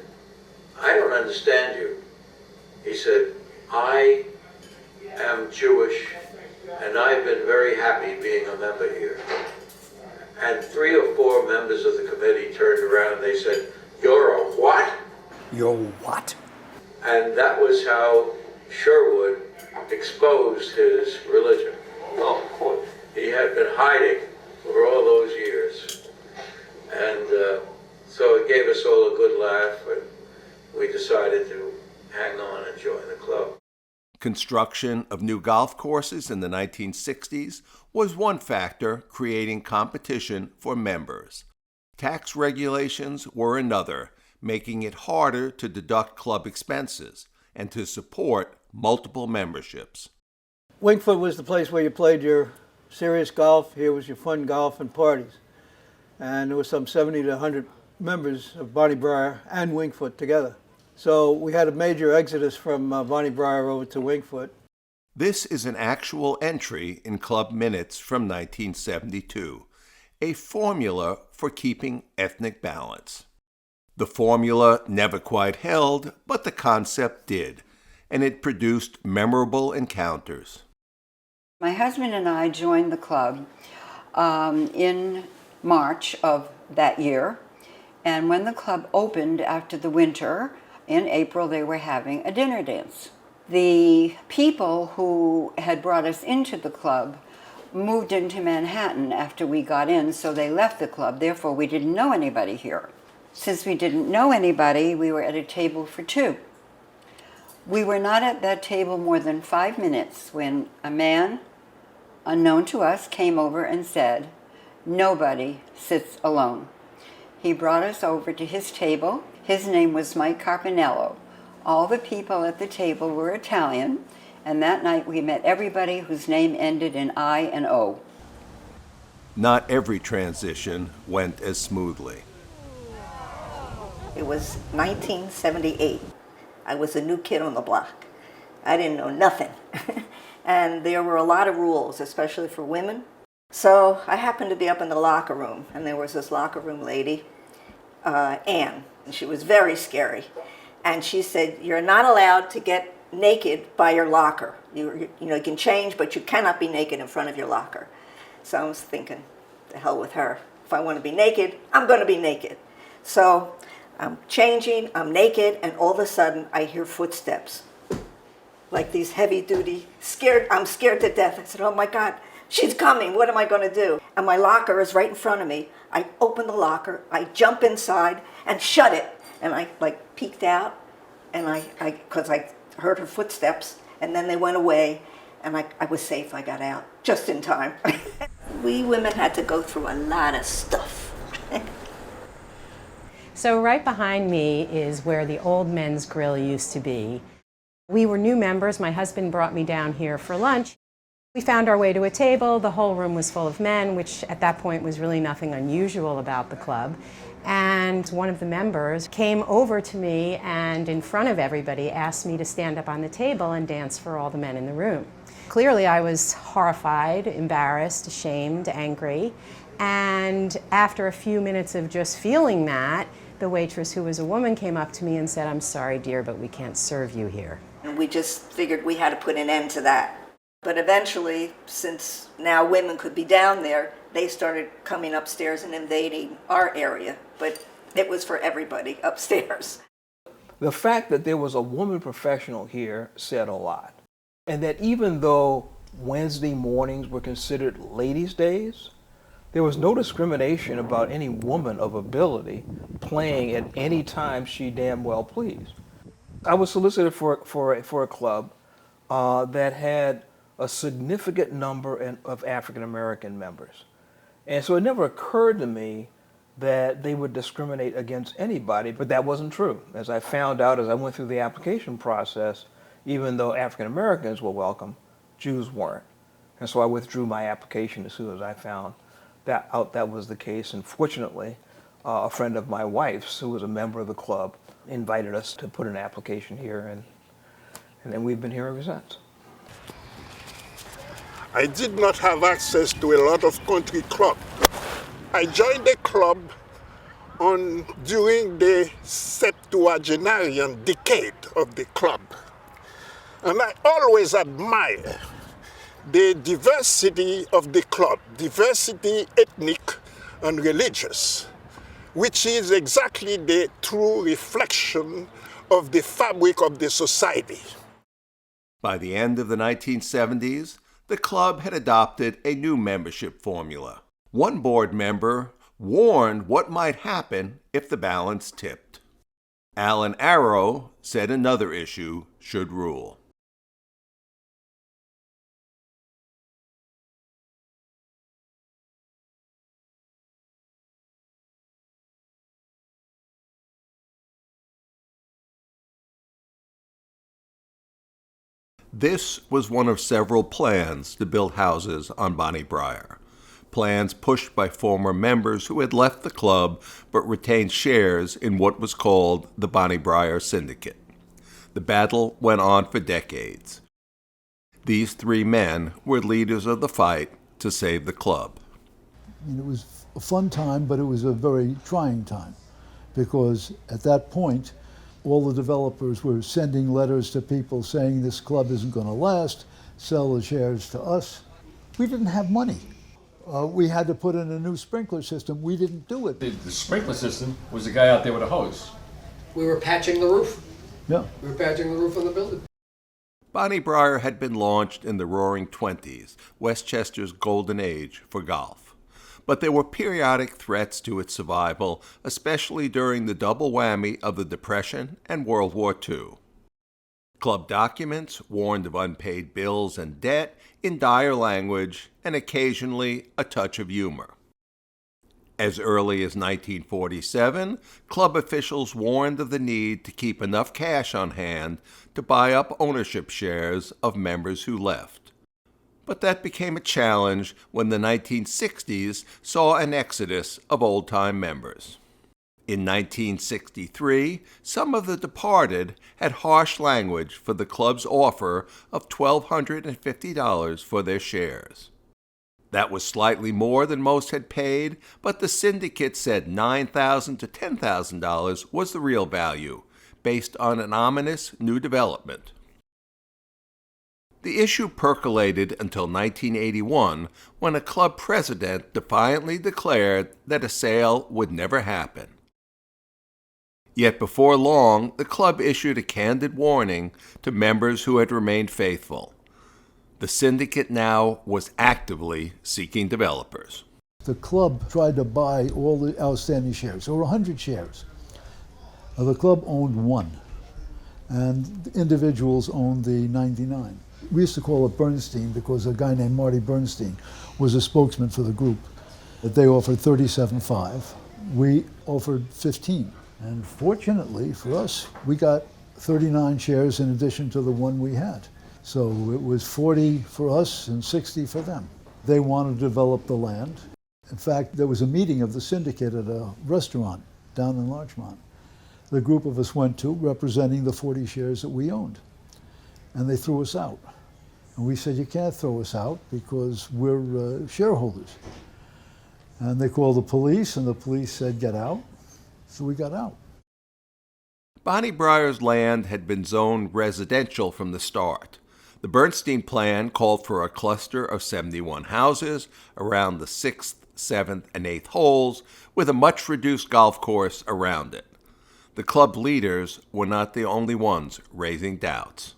"I don't understand you." He said, "I am Jewish and I've been very happy being a member here." And 3 or 4 members of the committee turned around and they said, "You're a what?" You're what? And that was how Sherwood exposed his religion. Well, he had been hiding for all those years. And so it gave us all a good laugh, and we decided to hang on and join the club. Construction of new golf courses in the 1960s was one factor creating competition for members. Tax regulations were another, making it harder to deduct club expenses and to support multiple memberships. Wingfoot was the place where you played your serious golf. Here was your fun golf and parties. And there was some 70 to 100 members of Bonnie Briar and Wingfoot together. So we had a major exodus from Bonnie Briar over to Wingfoot. This is an actual entry in club minutes from 1972, a formula for keeping ethnic balance. The formula never quite held, but the concept did, and it produced memorable encounters. My husband and I joined the club in March of that year, and when the club opened after the winter, in April they were having a dinner dance. The people who had brought us into the club moved into Manhattan after we got in, so they left the club. Therefore, we didn't know anybody here. Since we didn't know anybody, we were at a table for 2. We were not at that table more than 5 minutes when a man, unknown to us, came over and said, "Nobody sits alone." He brought us over to his table. His name was Mike Carpinello. All the people at the table were Italian, and that night we met everybody whose name ended in I and O. Not every transition went as smoothly. It was 1978. I was a new kid on the block. I didn't know nothing. And there were a lot of rules, especially for women. So I happened to be up in the locker room, and there was this locker room lady, Ann, and she was very scary. And she said, "You're not allowed to get naked by your locker. You can change, but you cannot be naked in front of your locker." So I was thinking, the hell with her. If I want to be naked, I'm going to be naked. So I'm changing, I'm naked, and all of a sudden I hear footsteps. like these heavy duty, I'm scared to death. I said, oh my God, she's coming, what am I gonna do? And my locker is right in front of me. I open the locker, I jump inside and shut it. And I like peeked out, and because I heard her footsteps, and then they went away, and I was safe, I got out, just in time. We women had to go through a lot of stuff. So right behind me is where the old men's grill used to be. We were new members. My husband brought me down here for lunch. We found our way to a table. The whole room was full of men, which at that point was really nothing unusual about the club. And one of the members came over to me and in front of everybody asked me to stand up on the table and dance for all the men in the room. Clearly I was horrified, embarrassed, ashamed, angry. And after a few minutes of just feeling that, the waitress, who was a woman, came up to me and said, "I'm sorry, dear, but we can't serve you here." And we just figured we had to put an end to that. But eventually, since now women could be down there, they started coming upstairs and invading our area. But it was for everybody upstairs. The fact that there was a woman professional here said a lot. And that even though Wednesday mornings were considered ladies' days, there was no discrimination about any woman of ability playing at any time she damn well pleased. I was solicited for a club that had a significant number of African American members. And so it never occurred to me that they would discriminate against anybody, but that wasn't true. As I found out as I went through the application process, even though African Americans were welcome, Jews weren't. And so I withdrew my application as soon as I found that was the case. And fortunately, a friend of my wife's, who was a member of the club, invited us to put an application here, and then we've been here ever since. I did not have access to a lot of country clubs. I joined the club during the septuagenarian decade of the club. And I always admire the diversity of the club, diversity ethnic and religious, which is exactly the true reflection of the fabric of the society. By the end of the 1970s, the club had adopted a new membership formula. One board member warned what might happen if the balance tipped. Alan Arrow said another issue should rule. This was one of several plans to build houses on Bonnie Briar. Plans pushed by former members who had left the club but retained shares in what was called the Bonnie Briar Syndicate. The battle went on for decades. These three men were leaders of the fight to save the club. It was a fun time, but it was a very trying time, because at that point, all the developers were sending letters to people saying this club isn't going to last, sell the shares to us. We didn't have money. We had to put in a new sprinkler system. We didn't do it. The sprinkler system was the guy out there with a hose. We were patching the roof. Yeah. We were patching the roof of the building. Bonnie Briar had been launched in the Roaring '20s, Westchester's golden age for golf. But there were periodic threats to its survival, especially during the double whammy of the Depression and World War II. Club documents warned of unpaid bills and debt in dire language and occasionally a touch of humor. As early as 1947, club officials warned of the need to keep enough cash on hand to buy up ownership shares of members who left. But that became a challenge when the 1960s saw an exodus of old-time members. In 1963, some of the departed had harsh language for the club's offer of $1,250 for their shares. That was slightly more than most had paid, but the syndicate said $9,000 to $10,000 was the real value, based on an ominous new development. The issue percolated until 1981, when a club president defiantly declared that a sale would never happen. Yet before long, the club issued a candid warning to members who had remained faithful. The syndicate now was actively seeking developers. The club tried to buy all the outstanding shares. There were 100 shares. The club owned one, and individuals owned the 99. We used to call it Bernstein because a guy named Marty Bernstein was a spokesman for the group. They offered 37.5. We offered 15. And fortunately for us, we got 39 shares in addition to the one we had. So it was 40 for us and 60 for them. They wanted to develop the land. In fact, there was a meeting of the syndicate at a restaurant down in Larchmont. The group of us went to, representing the 40 shares that we owned. And they threw us out. And we said, you can't throw us out because we're shareholders. And they called the police, and the police said, get out. So we got out. Bonnie Briar's land had been zoned residential from the start. The Bernstein plan called for a cluster of 71 houses around the 6th, 7th, and 8th holes, with a much reduced golf course around it. The club leaders were not the only ones raising doubts.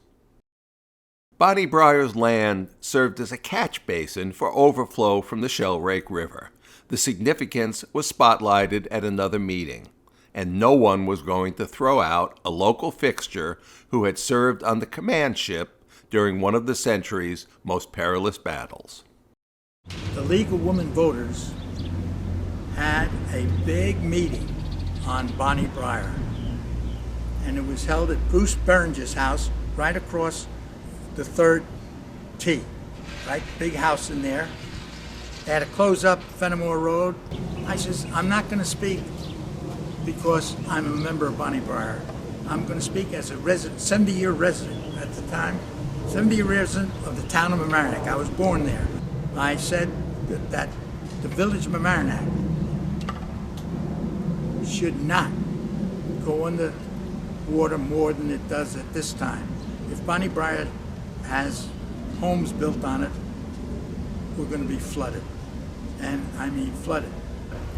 Bonnie Briar's land served as a catch basin for overflow from the Shellrake River. The significance was spotlighted at another meeting, and no one was going to throw out a local fixture who had served on the command ship during one of the century's most perilous battles. The League of Women Voters had a big meeting on Bonnie Briar, and it was held at Bruce Berenger's house right across the 3rd tee, right? Big house in there. They had to close up Fenimore Road. I says, I'm not going to speak because I'm a member of Bonnie Briar. I'm going to speak as a resident, 70-year resident at the time, 70-year resident of the town of Mamaroneck. I was born there. I said that the village of Mamaroneck should not go under water more than it does at this time. If Bonnie Briar has homes built on it, we're going to be flooded. And I mean flooded.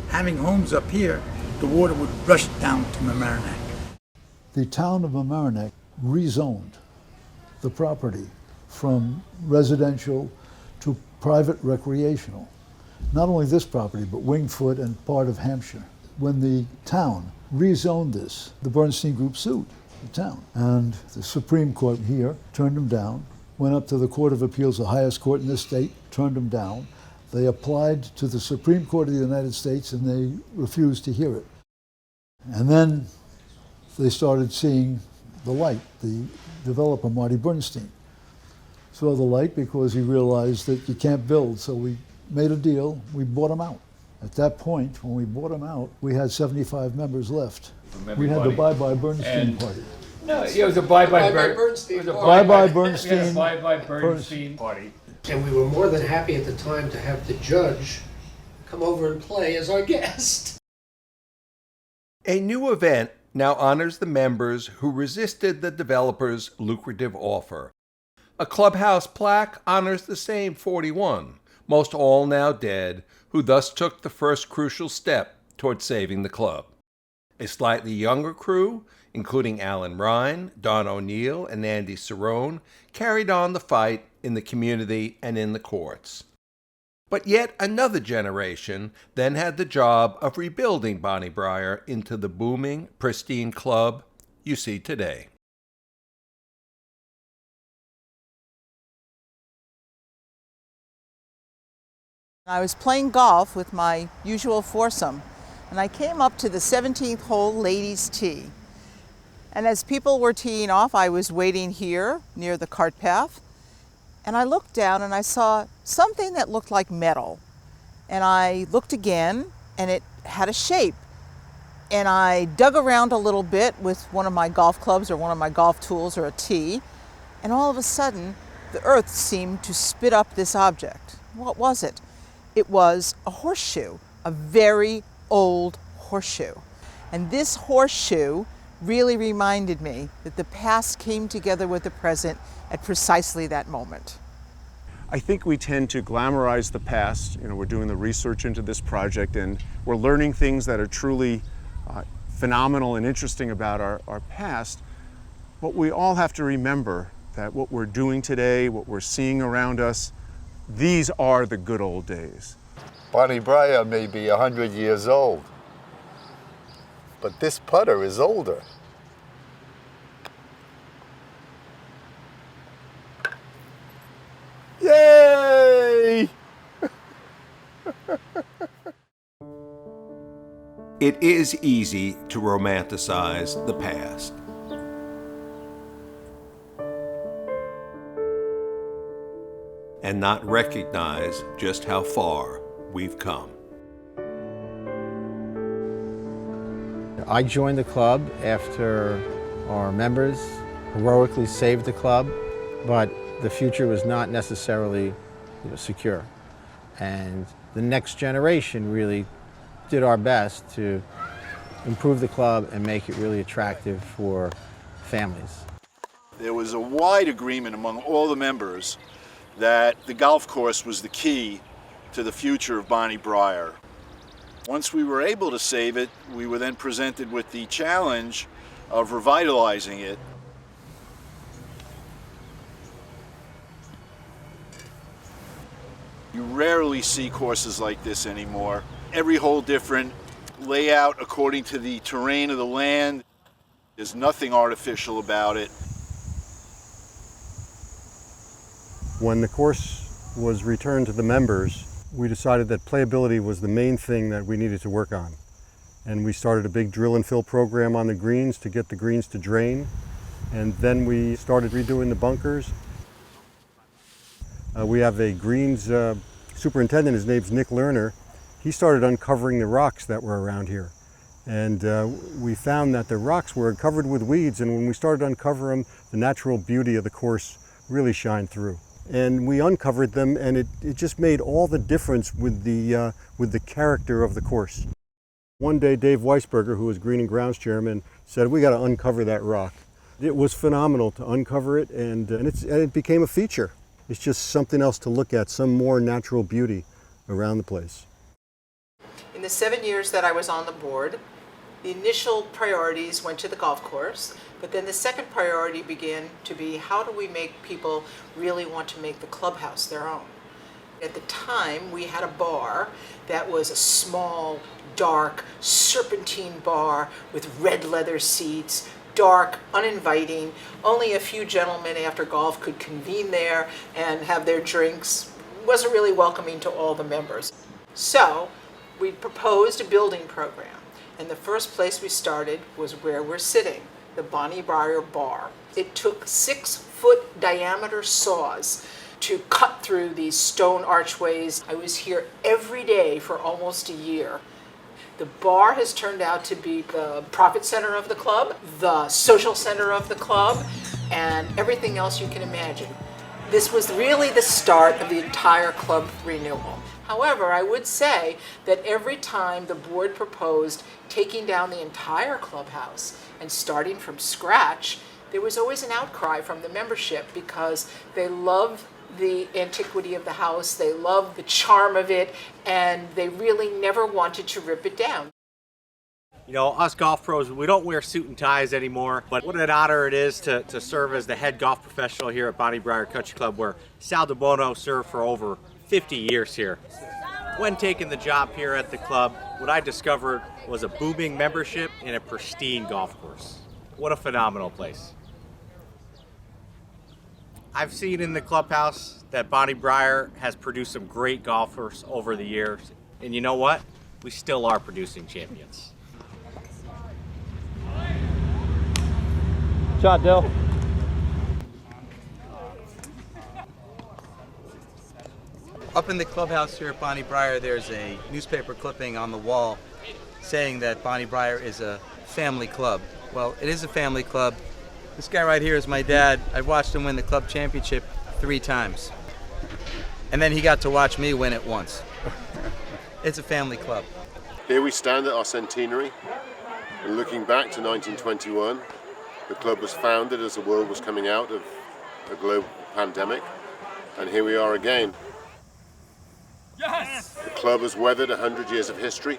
Having homes up here, the water would rush down to Mamaroneck. The town of Mamaroneck rezoned the property from residential to private recreational. Not only this property, but Wingfoot and part of Hampshire. When the town rezoned this, the Bernstein Group sued the town. And the Supreme Court here turned them down, went up to the Court of Appeals, the highest court in the state, turned them down. They applied to the Supreme Court of the United States and they refused to hear it. And then they started seeing the light. The developer, Marty Bernstein, saw the light because he realized that you can't build. So we made a deal, we bought him out. At that point, when we bought him out, we had 75 members left. We had the Bye-Bye Bernstein party. No, it was a bye-bye Bernstein. It was a Bye-Bye Bernstein. We had a bye-bye Bernstein party. And we were more than happy at the time to have the judge come over and play as our guest. A new event now honors the members who resisted the developer's lucrative offer. A clubhouse plaque honors the same 41, most all now dead, who thus took the first crucial step toward saving the club. A slightly younger crew, including Alan Ryan, Don O'Neill, and Andy Cerrone, carried on the fight in the community and in the courts. But yet another generation then had the job of rebuilding Bonnie Briar into the booming, pristine club you see today. I was playing golf with my usual foursome, and I came up to the 17th hole ladies' tee. And as people were teeing off, I was waiting here near the cart path, and I looked down and I saw something that looked like metal. And I looked again, and it had a shape. And I dug around a little bit with one of my golf clubs or one of my golf tools or a tee, and all of a sudden, the earth seemed to spit up this object. What was it? It was a horseshoe, a very old horseshoe. And this horseshoe really reminded me that the past came together with the present at precisely that moment. I think we tend to glamorize the past. You know, we're doing the research into this project and we're learning things that are truly phenomenal and interesting about our past, but we all have to remember that what we're doing today, what we're seeing around us, these are the good old days. Bonnie Briar may be 100 years old, but this putter is older. Yay! It is easy to romanticize the past. And not recognize just how far we've come. I joined the club after our members heroically saved the club, but the future was not necessarily secure. And the next generation really did our best to improve the club and make it really attractive for families. There was a wide agreement among all the members that the golf course was the key to the future of Bonnie Briar. Once we were able to save it, we were then presented with the challenge of revitalizing it. You rarely see courses like this anymore. Every hole different, layout according to the terrain of the land. There's nothing artificial about it. When the course was returned to the members, we decided that playability was the main thing that we needed to work on. And we started a big drill and fill program on the greens to get the greens to drain. And then we started redoing the bunkers. We have a greens superintendent, his name's Nick Lerner. He started uncovering the rocks that were around here. And we found that the rocks were covered with weeds, and when we started to uncover them, the natural beauty of the course really shined through. And we uncovered them, and it just made all the difference with the character of the course. One day, Dave Weisberger, who was Green and Grounds chairman, said, "We got to uncover that rock." It was phenomenal to uncover it, and it became a feature. It's just something else to look at, some more natural beauty around the place. In the 7 years that I was on the board, the initial priorities went to the golf course, but then the second priority began to be how do we make people really want to make the clubhouse their own. At the time, we had a bar that was a small, dark, serpentine bar with red leather seats, dark, uninviting. Only a few gentlemen after golf could convene there and have their drinks. It wasn't really welcoming to all the members. So we proposed a building program. And the first place we started was where we're sitting, the Bonnie Briar Bar. It took 6-foot diameter saws to cut through these stone archways. I was here every day for almost a year. The bar has turned out to be the profit center of the club, the social center of the club, and everything else you can imagine. This was really the start of the entire club renewal. However, I would say that every time the board proposed taking down the entire clubhouse and starting from scratch, there was always an outcry from the membership because they love the antiquity of the house, they love the charm of it, and they really never wanted to rip it down. You know, us golf pros, we don't wear suit and ties anymore, but what an honor it is to serve as the head golf professional here at Bonnie Briar Country Club, where Sal DeBono served for over 50 years here. When taking the job here at the club, what I discovered was a booming membership and a pristine golf course. What a phenomenal place. I've seen in the clubhouse that Bonnie Briar has produced some great golfers over the years, and you know what? We still are producing champions. Shot, Dill. Up in the clubhouse here at Bonnie Briar, there's a newspaper clipping on the wall saying that Bonnie Briar is a family club. Well, it is a family club. This guy right here is my dad. I've watched him win the club championship 3 times. And then he got to watch me win it once. It's a family club. Here we stand at our centenary, and looking back to 1921, the club was founded as the world was coming out of a global pandemic, and here we are again. Yes! The club has weathered 100 years of history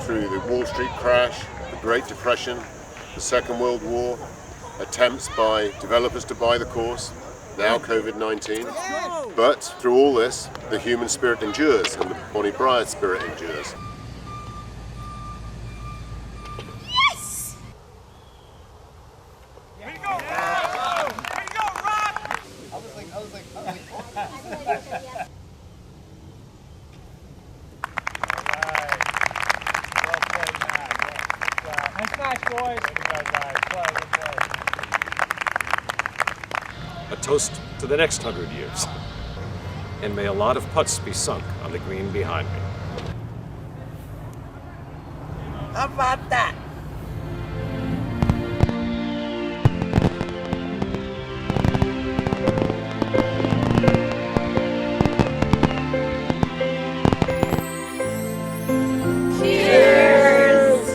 through the Wall Street crash, the Great Depression, the Second World War, attempts by developers to buy the course, now COVID-19. But through all this, the human spirit endures and the Bonnie Briar spirit endures. Yes! Here we go, Rock! Here we go, Rock! I was like. Nice match, boys. A toast to the next 100 years. And may a lot of putts be sunk on the green behind me. How about that? Cheers!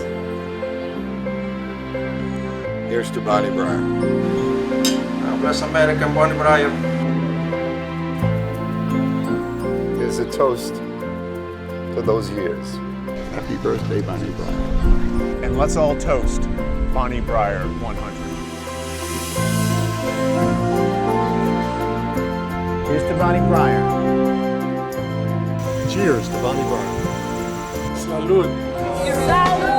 Here's to Bonnie Briar. Bless America and Bonnie Briar. Here's a toast to those years. Happy birthday, Bonnie Briar. And let's all toast Bonnie Briar 100. Here's to Bonnie Briar. Cheers to Bonnie Briar. Salud. Salud!